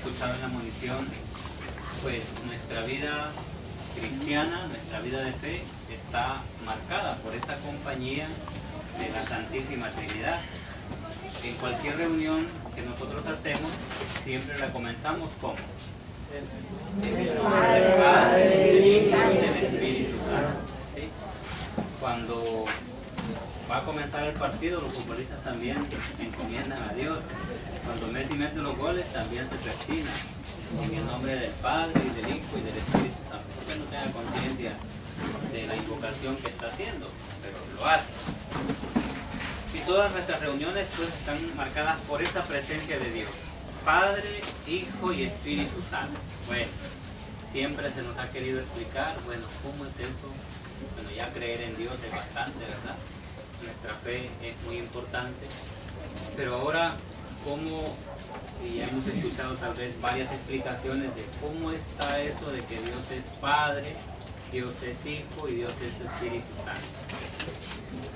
escuchado en la monición, pues nuestra vida cristiana, nuestra vida de fe está marcada por esa compañía de la Santísima Trinidad. En cualquier reunión que nosotros hacemos, siempre la comenzamos como el nombre del Padre, del Hijo y del Espíritu Santo. ¿Sí? Cuando va a comenzar el partido, los futbolistas también encomiendan a Dios. Cuando Messi mete los goles, también se persigna en el nombre del Padre y del Hijo y del Espíritu Santo. Porque no tenga conciencia de la invocación que está haciendo, pero lo hace. Y todas nuestras reuniones pues están marcadas por esa presencia de Dios, Padre, Hijo y Espíritu Santo. Pues siempre se nos ha querido explicar, bueno, ¿cómo es eso? Bueno, ya creer en Dios es bastante, ¿verdad? Nuestra fe es muy importante, pero ahora, ¿cómo? Y ya hemos escuchado tal vez varias explicaciones de cómo está eso de que Dios es Padre, Dios es Hijo y Dios es Espíritu Santo.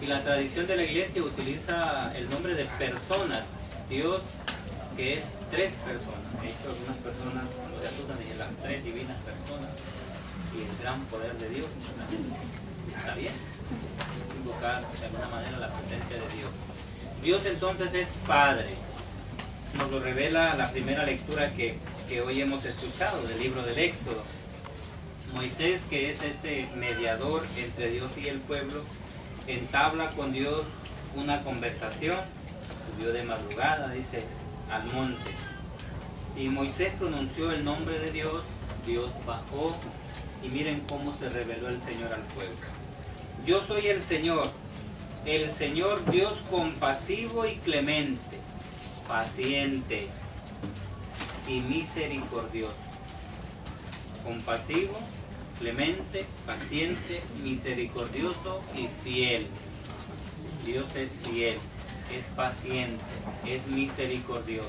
Y la tradición de la Iglesia utiliza el nombre de personas, Dios, que es tres personas. De hecho, algunas personas cuando se asustan dicen las tres divinas personas y el gran poder de Dios. Está bien invocar de alguna manera la presencia de Dios. Dios entonces es Padre. Nos lo revela la primera lectura que hoy hemos escuchado del libro del Éxodo. Moisés, que es este mediador entre Dios y el pueblo, entabla con Dios una conversación. Subió de madrugada, dice, al monte. Y Moisés pronunció el nombre de Dios, Dios bajó, y miren cómo se reveló el Señor al pueblo. Yo soy el Señor Dios compasivo y clemente, paciente y misericordioso. Compasivo, clemente, paciente, misericordioso y fiel. Dios es fiel, es paciente, es misericordioso.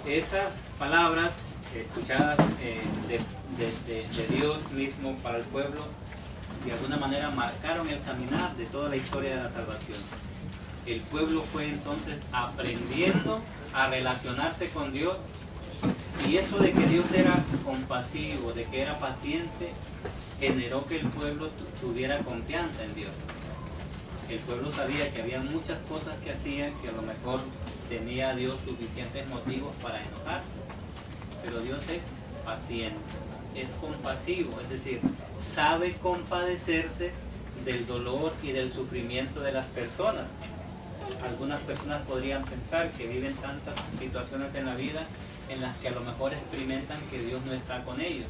Esas palabras escuchadas de Dios mismo para el pueblo, de alguna manera marcaron el caminar de toda la historia de la salvación. El pueblo fue entonces aprendiendo a relacionarse con Dios, y eso de que Dios era compasivo, de que era paciente, generó que el pueblo tuviera confianza en Dios. El pueblo sabía que había muchas cosas que hacían que a lo mejor tenía Dios suficientes motivos para enojarse, pero Dios es paciente, es compasivo, es decir, sabe compadecerse del dolor y del sufrimiento de las personas. Algunas personas podrían pensar que viven tantas situaciones en la vida en las que a lo mejor experimentan que Dios no está con ellos,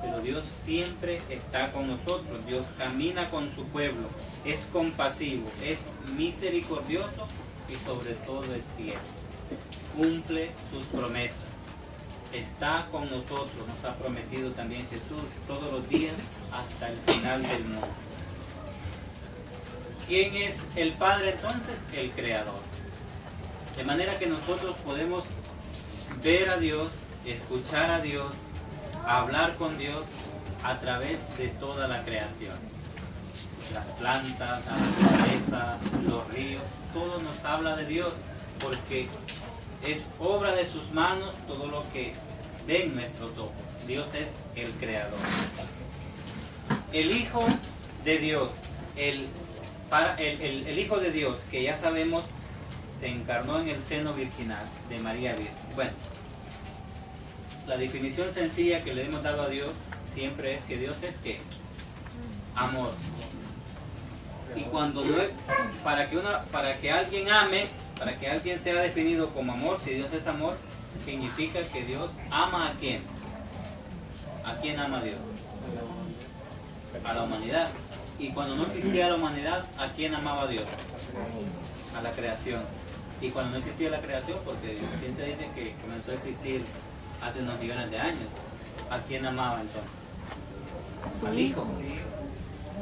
pero Dios siempre está con nosotros. Dios camina con su pueblo, es compasivo, es misericordioso y sobre todo es fiel. Cumple sus promesas, está con nosotros, nos ha prometido también Jesús todos los días hasta el final del mundo. ¿Quién es el Padre entonces? El Creador. De manera que nosotros podemos ver a Dios, escuchar a Dios, hablar con Dios a través de toda la creación. Las plantas, la naturaleza, los ríos, todo nos habla de Dios, porque es obra de sus manos todo lo que ven nuestros ojos. Dios es el Creador. El Hijo de Dios, el Hijo de Dios, que ya sabemos se encarnó en el seno virginal de María Virgen. Bueno, la definición sencilla que le hemos dado a Dios siempre es que Dios es ¿qué? Amor. Y cuando no, para que alguien ame, para que alguien sea definido como amor, si Dios es amor, significa que Dios ama ¿a quién? ¿A quién ama Dios? A la humanidad. Y cuando no existía la humanidad, ¿a quién amaba Dios? A la creación. Y cuando no existía la creación, porque Dios siempre dice que comenzó a existir hace unos millones de años, ¿a quién amaba entonces? Al Hijo.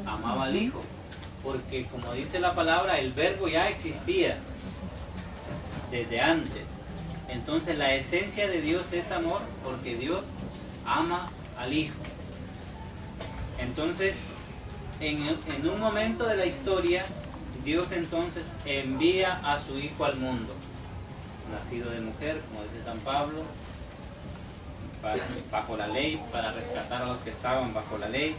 Amaba al Hijo. Porque como dice la palabra, el verbo ya existía desde antes. Entonces la esencia de Dios es amor, porque Dios ama al Hijo. Entonces, en un momento de la historia, Dios entonces envía a su Hijo al mundo. nacido de mujer, como dice San Pablo, bajo la ley, para rescatar a los que estaban bajo la ley.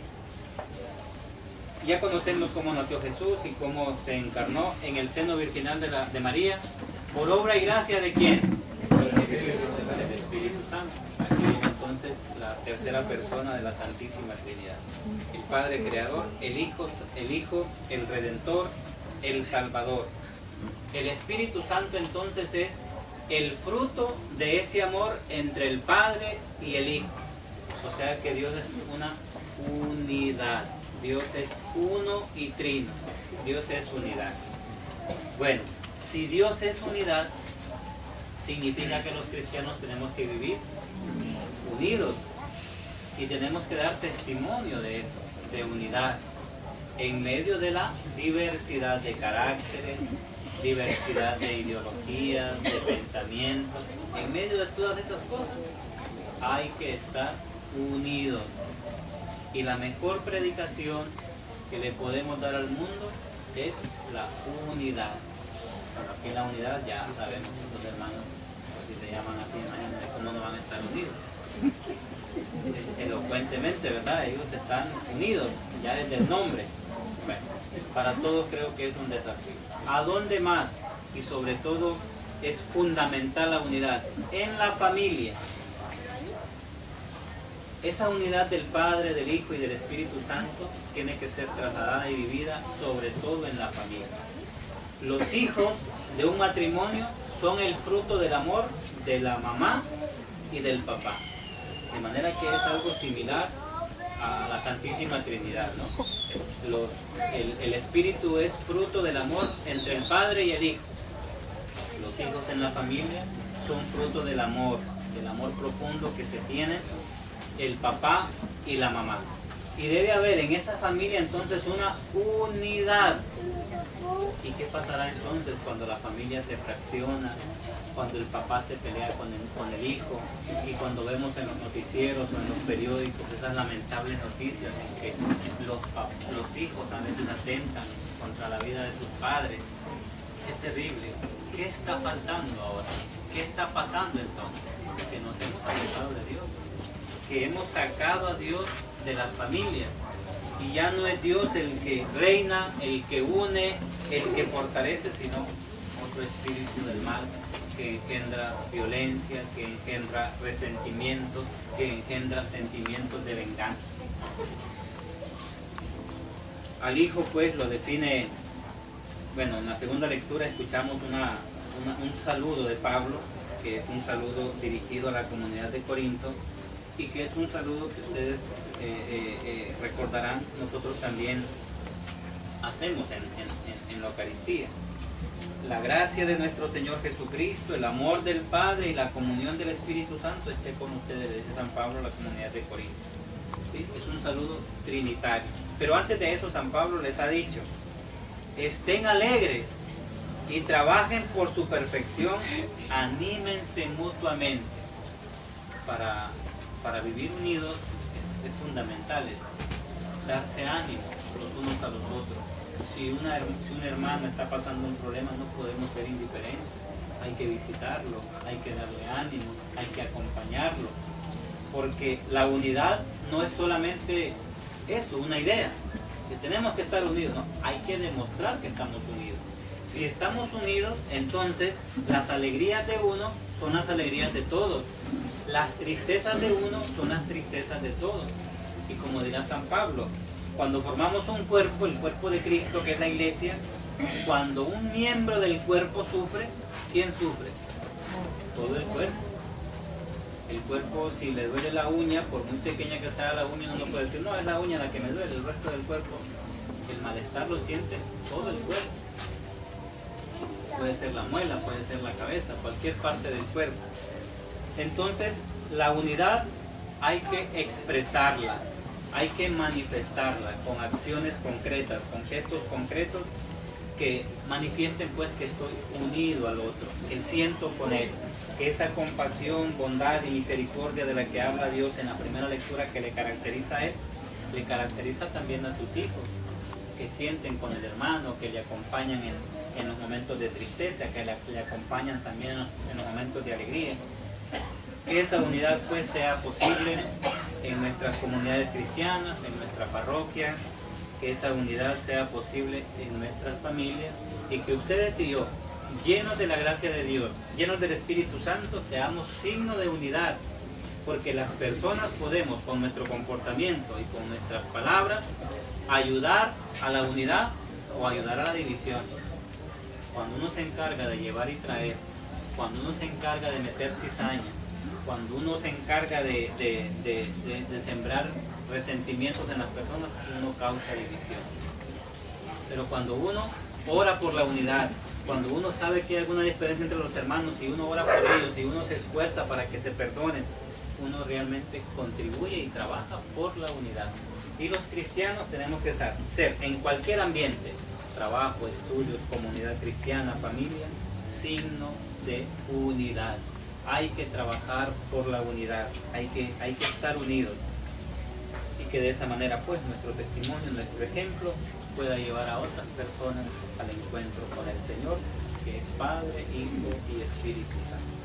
Ya conocemos cómo nació Jesús y cómo se encarnó en el seno virginal de María, por obra y gracia ¿de quién? Del Espíritu Santo. Aquí viene entonces la tercera persona de la Santísima Trinidad. El Padre Creador, el Hijo, el Redentor, el Salvador. El Espíritu Santo entonces es el fruto de ese amor entre el Padre y el Hijo. O sea que Dios es una unidad. Dios es uno y trino. Dios es unidad. Bueno, si Dios es unidad, significa que los cristianos tenemos que vivir unidos y tenemos que dar testimonio de eso, de unidad, en medio de la diversidad de caracteres, diversidad de ideologías, de pensamientos. En medio de todas esas cosas hay que estar unidos. Y la mejor predicación que le podemos dar al mundo es la unidad. Bueno, aquí la unidad ya sabemos, los hermanos, si se llaman así, imagínense cómo no van a estar unidos. Elocuentemente, ¿verdad? Ellos están unidos, ya desde el nombre. Bueno, para todos creo que es un desafío. ¿A dónde más? Y sobre todo es fundamental la unidad en la familia. Esa unidad del Padre, del Hijo y del Espíritu Santo tiene que ser trasladada y vivida sobre todo en la familia. Los hijos de un matrimonio son el fruto del amor de la mamá y del papá. De manera que es algo similar a la Santísima Trinidad, ¿no? El Espíritu es fruto del amor entre el Padre y el Hijo. Los hijos en la familia son fruto del amor profundo que se tiene el papá y la mamá. Y debe haber en esa familia entonces una unidad. ¿Y qué pasará entonces cuando la familia se fracciona? Cuando el papá se pelea con el hijo, y cuando vemos en los noticieros o en los periódicos esas lamentables noticias en que los hijos a veces atentan contra la vida de sus padres. Es terrible. ¿Qué está faltando ahora? ¿Qué está pasando entonces? Que nos hemos alejado de Dios, que hemos sacado a Dios de las familias, y ya no es Dios el que reina, el que une, el que fortalece, sino otro espíritu del mal que engendra violencia, que engendra resentimientos, que engendra sentimientos de venganza. Al Hijo pues lo define, bueno, en la segunda lectura escuchamos un saludo de Pablo, que es un saludo dirigido a la comunidad de Corinto, y que es un saludo que ustedes recordarán, nosotros también hacemos en la Eucaristía. La gracia de nuestro Señor Jesucristo, el amor del Padre y la comunión del Espíritu Santo esté con ustedes, dice San Pablo a la comunidad de Corinto. ¿Sí? Es un saludo trinitario. Pero antes de eso San Pablo les ha dicho, estén alegres y trabajen por su perfección, anímense mutuamente. Para vivir unidos es fundamental darse ánimo los unos a los otros. Si un hermano está pasando un problema, no podemos ser indiferentes. Hay que visitarlo, hay que darle ánimo, hay que acompañarlo. Porque la unidad no es solamente eso, una idea, que tenemos que estar unidos. No, hay que demostrar que estamos unidos. Si estamos unidos, entonces las alegrías de uno son las alegrías de todos. Las tristezas de uno son las tristezas de todos. Y como dirá San Pablo, cuando formamos un cuerpo, el cuerpo de Cristo, que es la iglesia, cuando un miembro del cuerpo sufre, ¿quién sufre? Todo el cuerpo. El cuerpo, si le duele la uña, por muy pequeña que sea la uña, no puede decir, no, es la uña la que me duele, el resto del cuerpo. El malestar lo siente todo el cuerpo. Puede ser la muela, puede ser la cabeza, cualquier parte del cuerpo. Entonces, la unidad hay que expresarla, hay que manifestarla con acciones concretas, con gestos concretos que manifiesten pues que estoy unido al otro, que siento con él, que esa compasión, bondad y misericordia de la que habla Dios en la primera lectura que le caracteriza a él, le caracteriza también a sus hijos, que sienten con el hermano, que le acompañan en los momentos de tristeza, que le acompañan también en los momentos de alegría. Que esa unidad pues sea posible en nuestras comunidades cristianas, en nuestra parroquia, que esa unidad sea posible en nuestras familias y que ustedes y yo, llenos de la gracia de Dios, llenos del Espíritu Santo, seamos signo de unidad, porque las personas podemos con nuestro comportamiento y con nuestras palabras ayudar a la unidad o ayudar a la división. Cuando uno se encarga de llevar y traer, cuando uno se encarga de meter cizaña, cuando uno se encarga de sembrar resentimientos en las personas, uno causa división. Pero cuando uno ora por la unidad, cuando uno sabe que hay alguna diferencia entre los hermanos y uno ora por ellos y uno se esfuerza para que se perdonen, uno realmente contribuye y trabaja por la unidad. Y los cristianos tenemos que ser en cualquier ambiente, trabajo, estudios, comunidad cristiana, familia, signo de unidad. Hay que trabajar por la unidad, hay que estar unidos. Y que de esa manera pues nuestro testimonio, nuestro ejemplo pueda llevar a otras personas al encuentro con el Señor, que es Padre, Hijo y Espíritu Santo.